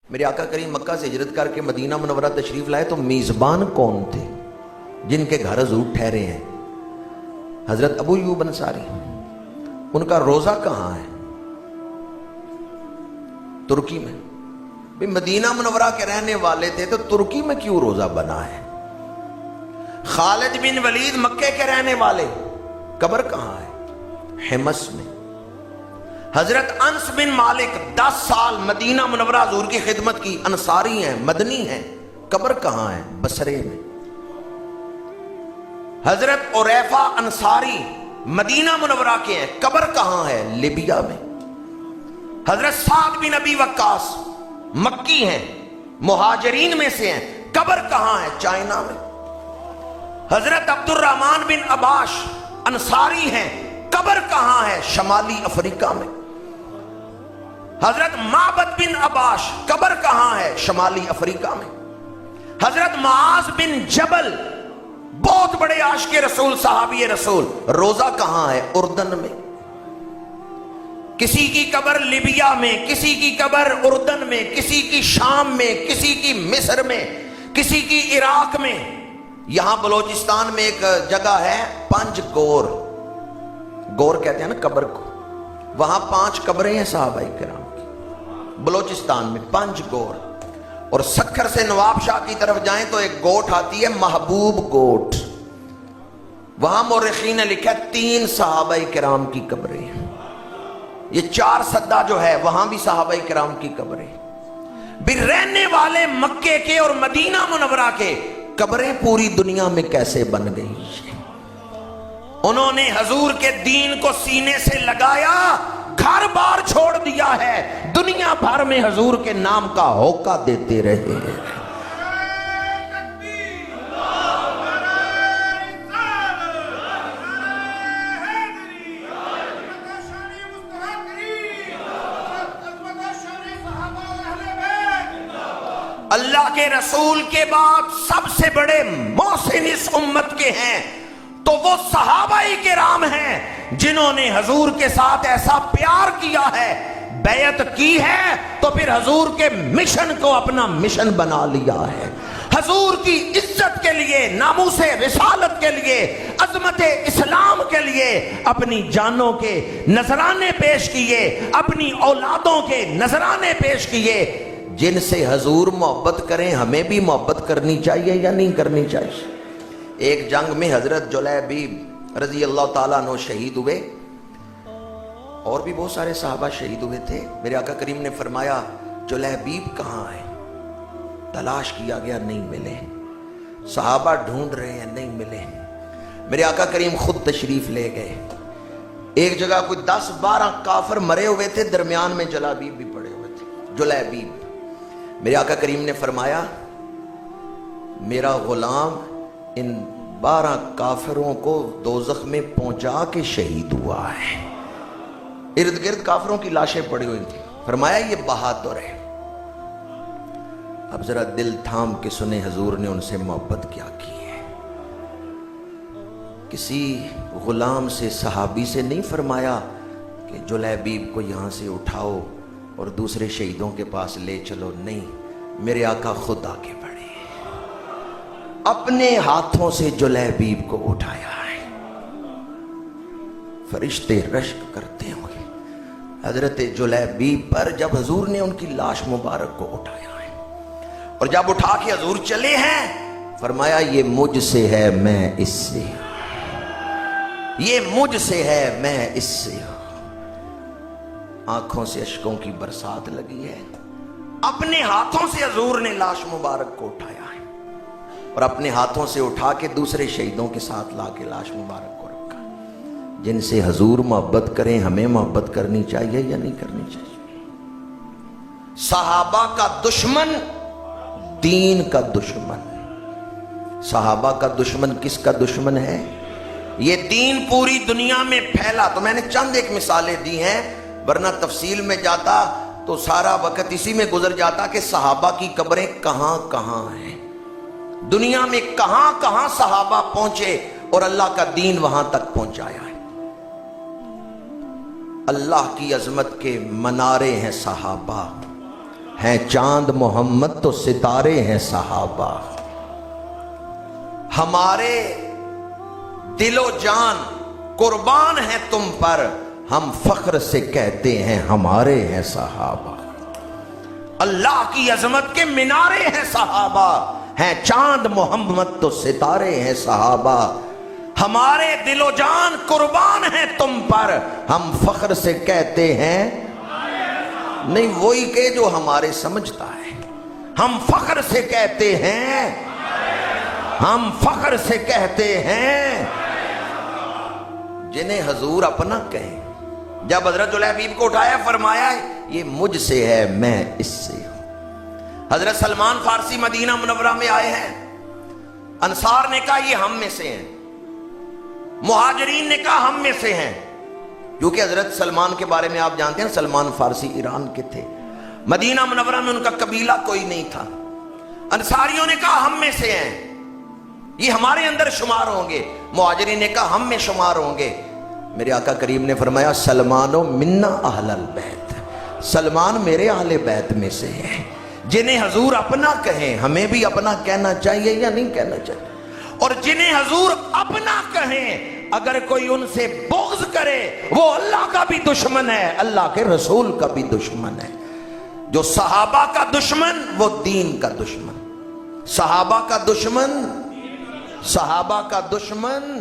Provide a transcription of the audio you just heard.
میرے آقا کریم مکہ سے ہجرت کر کے مدینہ منورہ تشریف لائے تو میزبان کون تھے جن کے گھر حضور ٹھہرے ہیں؟ حضرت ابو ایوب انصاری۔ ان کا روزہ کہاں ہے؟ ترکی میں۔ بھی مدینہ منورہ کے رہنے والے تھے تو ترکی میں کیوں روزہ بنا ہے؟ خالد بن ولید مکے کے رہنے والے، قبر کہاں ہے؟ حمص میں۔ حضرت انس بن مالک 10 سال مدینہ منورہ حضور کی خدمت کی، انصاری ہیں، مدنی ہیں، قبر کہاں ہے؟ بصرے میں۔ حضرت عریفہ انصاری مدینہ منورہ کے ہیں، قبر کہاں ہے؟ لیبیا میں۔ حضرت سعد بن ابی وقاص مکی ہیں، مہاجرین میں سے ہیں، قبر کہاں ہے؟ چائنا میں۔ حضرت عبد الرحمن بن عباش انصاری ہیں، قبر کہاں ہے؟ شمالی افریقہ میں۔ حضرت معبد بن عباش قبر کہاں ہے؟ شمالی افریقہ میں۔ حضرت معاذ بن جبل بہت بڑے عاشق رسول، صحابی رسول، روزہ کہاں ہے؟ اردن میں۔ کسی کی قبر لیبیا میں، کسی کی قبر اردن میں، کسی کی شام میں، کسی کی مصر میں، کسی کی عراق میں۔ یہاں بلوچستان میں ایک جگہ ہے پنج گور، گور کہتے ہیں نا قبر کو، وہاں 5 قبریں ہیں صحابہ کرام کی بلوچستان میں، پنج گور۔ اور سکھر سے نواب شاہ کی طرف جائیں تو ایک گوٹ آتی ہے محبوب گوٹ، وہاں مورخین نے لکھا 3 صحابہ کرام کی قبریں ہیں۔ یہ 4 سدہ جو ہے وہاں بھی صحابہ کرام کی قبریں۔ بھی رہنے والے مکے کے اور مدینہ منورہ کے قبریں پوری دنیا میں کیسے بن گئی؟ انہوں نے حضور کے دین کو سینے سے لگایا، گھر بار چھوڑ دیا ہے، دنیا بھر میں حضور کے نام کا ہوکا دیتے رہے ہیں۔ اللہ کے رسول کے بعد سب سے بڑے محسن اس امت کے ہیں تو وہ صحابہ کرام ہیں جنہوں نے حضور کے ساتھ ایسا پیار کیا ہے، بیعت کی ہے، تو پھر حضور کے مشن کو اپنا مشن بنا لیا ہے۔ حضور کی عزت کے لیے، ناموس رسالت کے لیے، عظمت اسلام کے لیے اپنی جانوں کے نذرانے پیش کیے، اپنی اولادوں کے نذرانے پیش کیے۔ جن سے حضور محبت کریں ہمیں بھی محبت کرنی چاہیے یا نہیں کرنی چاہیے؟ ایک جنگ میں حضرت جلیبیب رضی اللہ تعالیٰ عنہ شہید ہوئے، اور بھی بہت سارے صحابہ شہید ہوئے تھے۔ میرے آقا کریم نے فرمایا جلیبیب کہاں ہے؟ تلاش کیا گیا، نہیں ملے۔ صحابہ ڈھونڈ رہے ہیں، نہیں ملے۔ میرے آقا کریم خود تشریف لے گئے۔ ایک جگہ کوئی 10-12 کافر مرے ہوئے تھے، درمیان میں جلیبیب بھی پڑے ہوئے تھے، جلیبیب۔ میرے آقا کریم نے فرمایا میرا غلام ان 12 کافروں کو دوزخ میں پہنچا کے شہید ہوا ہے۔ ارد گرد کافروں کی لاشیں پڑی ہوئی تھی۔ فرمایا یہ بہادر ہے۔ اب ذرا دل تھام کے سنیں، حضور نے ان سے محبت کیا کی ہے۔ کسی غلام سے، صحابی سے نہیں فرمایا کہ جلیبیب کو یہاں سے اٹھاؤ اور دوسرے شہیدوں کے پاس لے چلو، نہیں، میرے آقا خود آگے بڑھے، اپنے ہاتھوں سے جلیبیب کو اٹھایا ہے۔ فرشتے رشک کرتے ہوئے حضرت جلیبیب پر جب حضور نے ان کی لاش مبارک کو اٹھایا ہے، اور جب اٹھا کے حضور چلے ہیں، فرمایا یہ مجھ سے ہے، میں اس سے ہوں، یہ مجھ سے ہے، میں اس سے ہوں۔ آنکھوں سے اشکوں کی برسات لگی ہے۔ اپنے ہاتھوں سے حضور نے لاش مبارک کو اٹھایا ہے، اور اپنے ہاتھوں سے اٹھا کے دوسرے شہیدوں کے ساتھ لا کے لاش مبارک کو رکھا۔ جن سے حضور محبت کریں ہمیں محبت کرنی چاہیے یا نہیں کرنی چاہیے؟ صحابہ کا دشمن دین کا دشمن۔ صحابہ کا دشمن کس کا دشمن ہے؟ یہ دین پوری دنیا میں پھیلا۔ تو میں نے چند ایک مثالیں دی ہیں، ورنہ تفصیل میں جاتا تو سارا وقت اسی میں گزر جاتا کہ صحابہ کی قبریں کہاں کہاں ہیں، دنیا میں کہاں کہاں صحابہ پہنچے اور اللہ کا دین وہاں تک پہنچایا ہے۔ اللہ کی عظمت کے منارے ہیں صحابہ، ہیں چاند محمد تو ستارے ہیں صحابہ. ہمارے دل و جان قربان ہیں تم پر، ہم فخر سے کہتے ہیں ہمارے ہیں صحابہ. اللہ کی عظمت کے مینارے ہیں صحابہ، ہیں چاند محمد تو ستارے ہیں صحابہ. ہمارے دل و جان قربان ہیں تم پر، ہم فخر سے کہتے ہیں نہیں وہی کہ جو ہمارے سمجھتا ہے. ہم فخر سے کہتے ہیں، ہم فخر سے کہتے ہیں جنہیں حضور اپنا کہیں. جب حضرت جلیبیب کو اٹھایا فرمایا یہ مجھ سے ہے میں اس سے ہوں. حضرت سلمان فارسی مدینہ منورہ میں آئے ہیں، انصار نے کہا یہ ہم میں سے ہیں، مہاجرین نے کہا ہم میں سے ہیں. کیونکہ حضرت سلمان کے بارے میں آپ جانتے ہیں سلمان فارسی ایران کے تھے، مدینہ منورہ میں ان کا قبیلہ کوئی نہیں تھا. انصاریوں نے کہا ہم میں سے ہیں، یہ ہمارے اندر شمار ہوں گے. مہاجرین نے کہا ہم میں شمار ہوں گے. میرے آقا کریم نے فرمایا سلمانو منا اہل البیت، سلمان میرے اہل بیت میں سے ہیں. جنہیں حضور اپنا کہیں ہمیں بھی اپنا کہنا چاہیے یا نہیں کہنا چاہیے؟ اور جنہیں حضور اپنا کہیں اگر کوئی ان سے بغض کرے وہ اللہ کا بھی دشمن ہے، اللہ کے رسول کا بھی دشمن ہے. جو صحابہ کا دشمن وہ دین کا دشمن، صحابہ کا دشمن، صحابہ کا دشمن